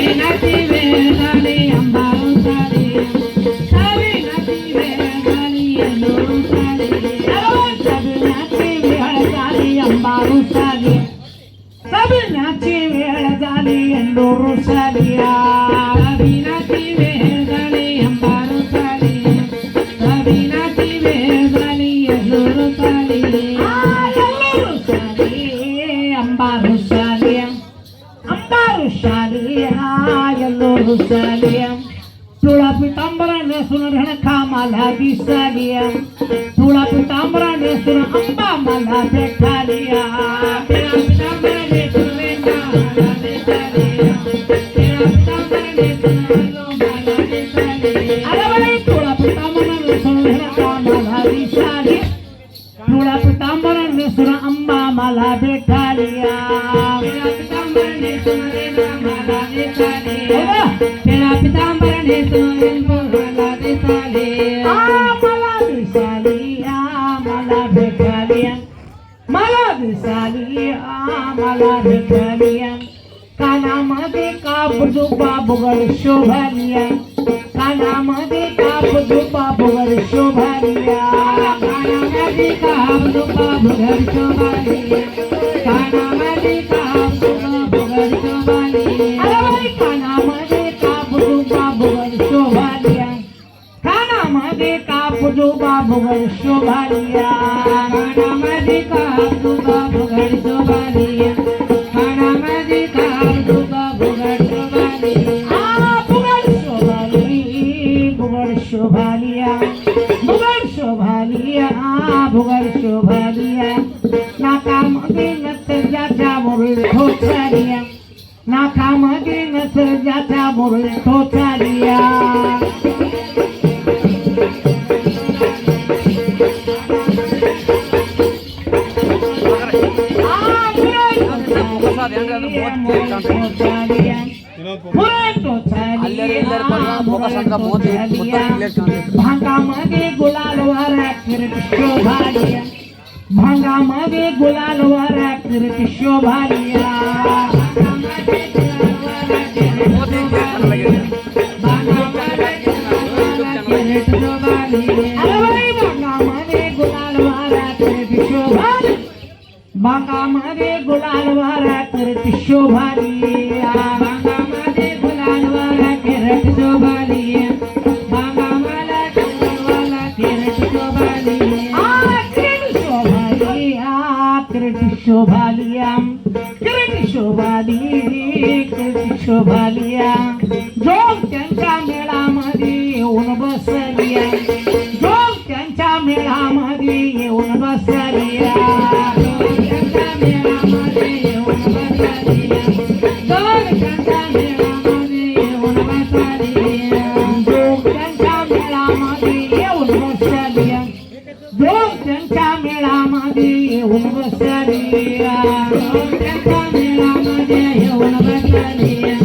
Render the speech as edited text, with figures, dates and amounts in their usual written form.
सविनाची वेळ झाली आंबा रुसाली सविनाची वेळ झाली रुसाली सविनाची वेळ झाली आंबा रुसाली सविनाची वेळ झाली रुसाली सविनाची वेळ झाली आंबा रुसाली सविनाची वेळ झाली रुसाली आंबा रुसाली तुळा पितांबरा नेसून रणखा मला दिसलिया तुळा पितांबरा नेसून अंबा मला भेटालिया पितांबरा नेसून रेखा मला दिसलिया पितांबरा नेसून मला दिसलिया अरे बाई तुळा पितांबरा नेसून रणखा मला दिसलिया तुळा पितांबरा नेसून अंबा मला भेटालिया पितांबरा नेसून रेखा मला दिसलिया तेरा पितांबर नेसून मला दिसले मला दिसली मला भेटली मला दिसली मला भेटली कानामध्ये कापजुबा बुगड शोभालिया कानामध्ये कापजुबा बुगड शोभालिया कानामध्ये कापजुबा बुगड शोभालिया कानामध्ये कापजुबा बुगड शोभालिया कानामध्ये कापजुबा बुगड शोभालिया कानामध्ये कापजुबा बुगड शोभालिया कानामध्ये कापजुबा बुगड शोभालिया कानामध्ये कापजुबा बुगड शोभालिया बुगड शोभालिया बुगड शोभालिया बुगड शोभालिया नाकामध्ये नसल्याच्या मुरळी ठोकलिया नाकामध्ये नसल्याच्या मुरळी ठोकलिया भांगामध्ये गुलाल वारा किरट शोभालिया भांगामध्ये गुलाल वारा किरट शोभालिया भांगामध्ये गुलाल वारा किरट शोभालिया भांगामध्ये गुलाल वारा किरट शोभालिया भांगामध्ये गुलाल वारा किरट शोभालिया किरट शोभालिया किरट शोभालिया किरट शोभालिया जोग त्यांच्या मेळामध्ये येऊन बसलिया जोग त्यांच्या मेळामध्ये येऊन बसलिया त्यांच्या मेळामध्ये येऊन बसलिया त्यांच्या मेळामध्ये येऊन बसलिया